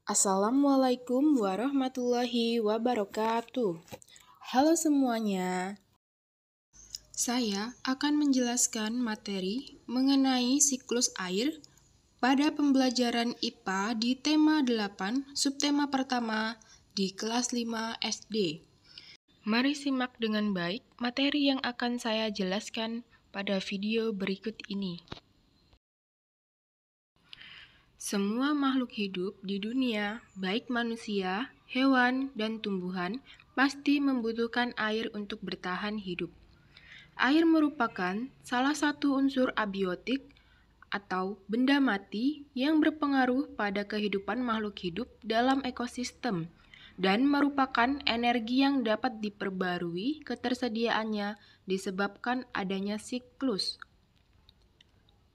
Assalamualaikum warahmatullahi wabarakatuh. Halo semuanya. Saya akan menjelaskan materi mengenai siklus air pada pembelajaran IPA di tema 8, subtema pertama di kelas 5 SD. Mari simak dengan baik materi yang akan saya jelaskan pada video berikut ini. Semua makhluk hidup di dunia, baik manusia, hewan, dan tumbuhan, pasti membutuhkan air untuk bertahan hidup. Air merupakan salah satu unsur abiotik atau benda mati yang berpengaruh pada kehidupan makhluk hidup dalam ekosistem dan merupakan energi yang dapat diperbarui ketersediaannya disebabkan adanya siklus.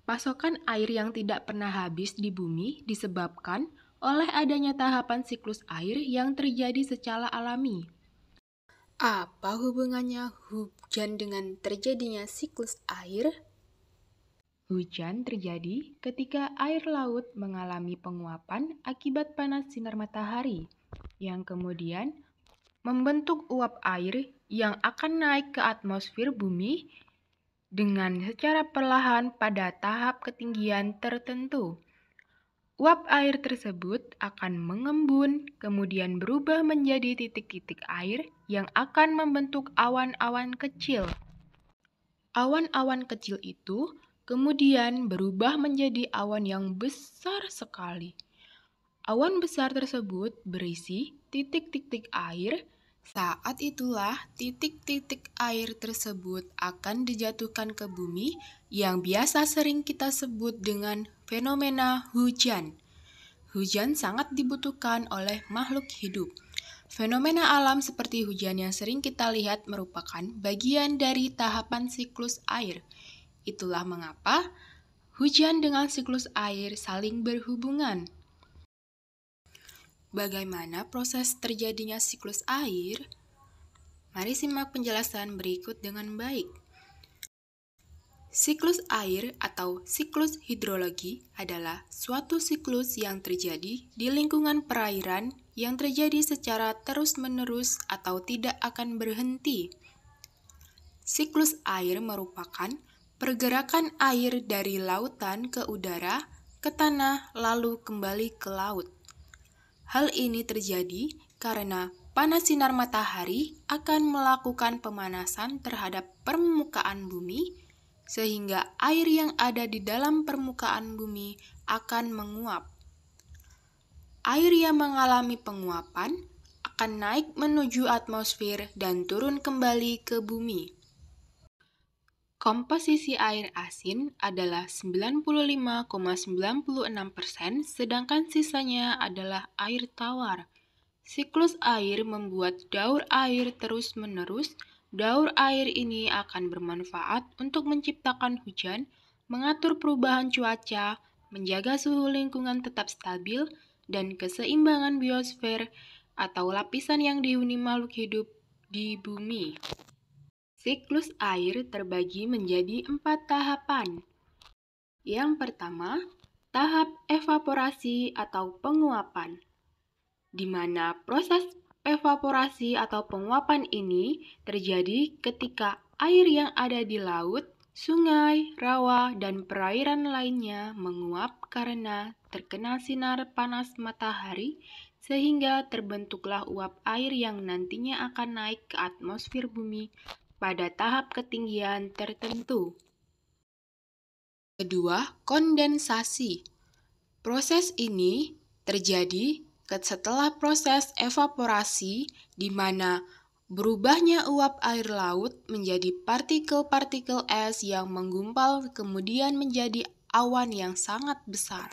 Pasokan air yang tidak pernah habis di bumi disebabkan oleh adanya tahapan siklus air yang terjadi secara alami. Apa hubungannya hujan dengan terjadinya siklus air? Hujan terjadi ketika air laut mengalami penguapan akibat panas sinar matahari, yang kemudian membentuk uap air yang akan naik ke atmosfer bumi dengan secara perlahan pada tahap ketinggian tertentu. Uap air tersebut akan mengembun, kemudian berubah menjadi titik-titik air yang akan membentuk awan-awan kecil. Awan-awan kecil itu kemudian berubah menjadi awan yang besar sekali. Awan besar tersebut berisi titik-titik air. Saat itulah titik-titik air tersebut akan dijatuhkan ke bumi yang biasa sering kita sebut dengan fenomena hujan. Hujan sangat dibutuhkan oleh makhluk hidup. Fenomena alam seperti hujan yang sering kita lihat merupakan bagian dari tahapan siklus air. Itulah mengapa hujan dengan siklus air saling berhubungan. Bagaimana proses terjadinya siklus air? Mari simak penjelasan berikut dengan baik. Siklus air atau siklus hidrologi adalah suatu siklus yang terjadi di lingkungan perairan yang terjadi secara terus-menerus atau tidak akan berhenti. Siklus air merupakan pergerakan air dari lautan ke udara, ke tanah, lalu kembali ke laut. Hal ini terjadi karena panas sinar matahari akan melakukan pemanasan terhadap permukaan bumi, sehingga air yang ada di dalam permukaan bumi akan menguap. Air yang mengalami penguapan akan naik menuju atmosfer dan turun kembali ke bumi. Komposisi air asin adalah 95,96%, sedangkan sisanya adalah air tawar. Siklus air membuat daur air terus-menerus. Daur air ini akan bermanfaat untuk menciptakan hujan, mengatur perubahan cuaca, menjaga suhu lingkungan tetap stabil, dan keseimbangan biosfer atau lapisan yang dihuni makhluk hidup di bumi. Siklus air terbagi menjadi 4 tahapan. Yang pertama, tahap evaporasi atau penguapan, di mana proses evaporasi atau penguapan ini terjadi ketika air yang ada di laut, sungai, rawa, dan perairan lainnya menguap karena terkena sinar panas matahari, sehingga terbentuklah uap air yang nantinya akan naik ke atmosfer bumi pada tahap ketinggian tertentu. Kedua, kondensasi. Proses ini terjadi setelah proses evaporasi, di mana berubahnya uap air laut menjadi partikel-partikel es yang menggumpal kemudian menjadi awan yang sangat besar.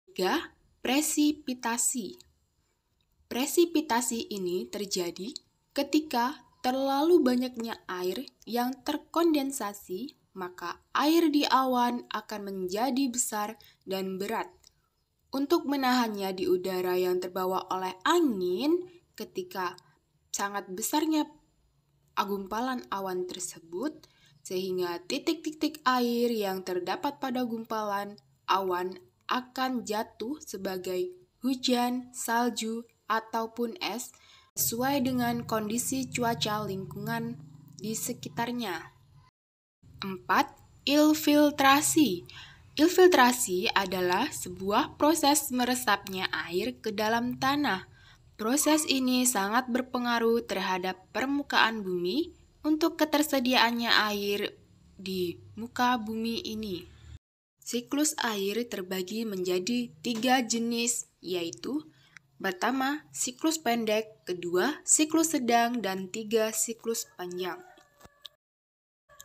Ketiga, presipitasi. Presipitasi ini terjadi ketika terlalu banyaknya air yang terkondensasi, maka air di awan akan menjadi besar dan berat. Untuk menahannya di udara yang terbawa oleh angin, ketika sangat besarnya gumpalan awan tersebut, sehingga titik-titik air yang terdapat pada gumpalan awan akan jatuh sebagai hujan, salju, ataupun es sesuai dengan kondisi cuaca lingkungan di sekitarnya. 4. Infiltrasi. Infiltrasi adalah sebuah proses meresapnya air ke dalam tanah. Proses ini sangat berpengaruh terhadap permukaan bumi untuk ketersediaannya air di muka bumi ini. Siklus air terbagi menjadi 3 jenis, yaitu pertama, siklus pendek, kedua, siklus sedang, dan 3, siklus panjang.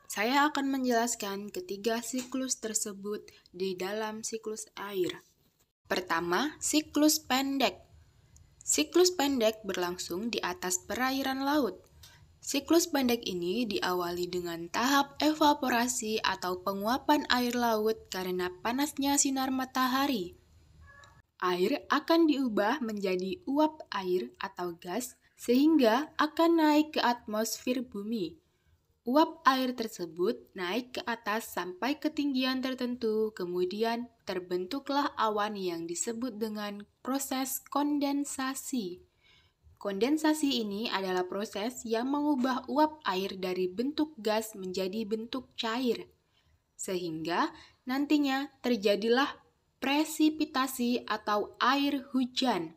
Saya akan menjelaskan ketiga siklus tersebut di dalam siklus air. Pertama, siklus pendek. Siklus pendek berlangsung di atas perairan laut. Siklus pendek ini diawali dengan tahap evaporasi atau penguapan air laut karena panasnya sinar matahari. Air akan diubah menjadi uap air atau gas sehingga akan naik ke atmosfer bumi. Uap air tersebut naik ke atas sampai ketinggian tertentu, kemudian terbentuklah awan yang disebut dengan proses kondensasi. Kondensasi ini adalah proses yang mengubah uap air dari bentuk gas menjadi bentuk cair, sehingga nantinya terjadilah presipitasi atau air hujan.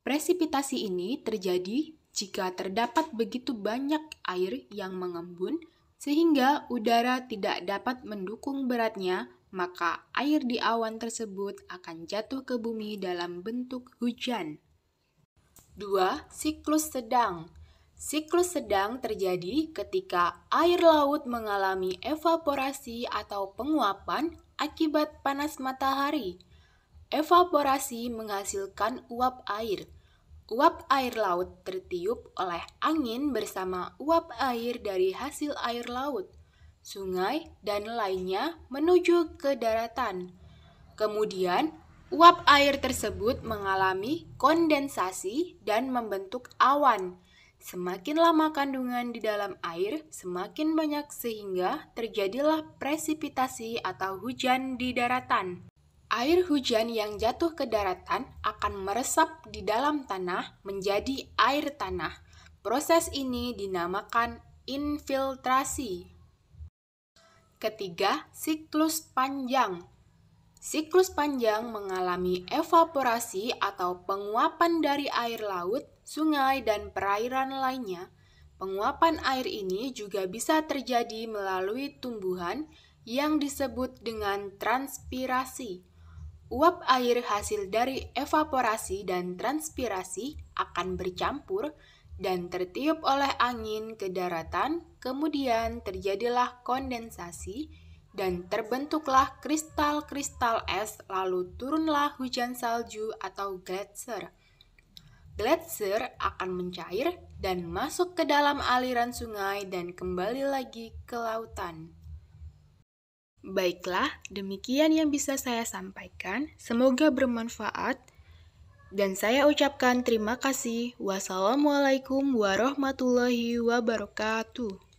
Presipitasi ini terjadi jika terdapat begitu banyak air yang mengembun sehingga udara tidak dapat mendukung beratnya, maka air di awan tersebut akan jatuh ke bumi dalam bentuk hujan. 2. Siklus sedang. Siklus sedang terjadi ketika air laut mengalami evaporasi atau penguapan akibat panas matahari. Evaporasi menghasilkan uap air. Uap air laut tertiup oleh angin bersama uap air dari hasil air laut, sungai, dan lainnya menuju ke daratan. Kemudian, uap air tersebut mengalami kondensasi dan membentuk awan. Semakin lama kandungan di dalam air, semakin banyak sehingga terjadilah presipitasi atau hujan di daratan. Air hujan yang jatuh ke daratan akan meresap di dalam tanah menjadi air tanah. Proses ini dinamakan infiltrasi. Ketiga, siklus panjang. Siklus panjang mengalami evaporasi atau penguapan dari air laut, sungai, dan perairan lainnya. Penguapan air ini juga bisa terjadi melalui tumbuhan yang disebut dengan transpirasi. Uap air hasil dari evaporasi dan transpirasi akan bercampur dan tertiup oleh angin ke daratan, kemudian terjadilah kondensasi dan terbentuklah kristal-kristal es, lalu turunlah hujan salju atau gletser. Gletser akan mencair dan masuk ke dalam aliran sungai dan kembali lagi ke lautan. Baiklah, demikian yang bisa saya sampaikan. Semoga bermanfaat. Dan saya ucapkan terima kasih. Wassalamualaikum warahmatullahi wabarakatuh.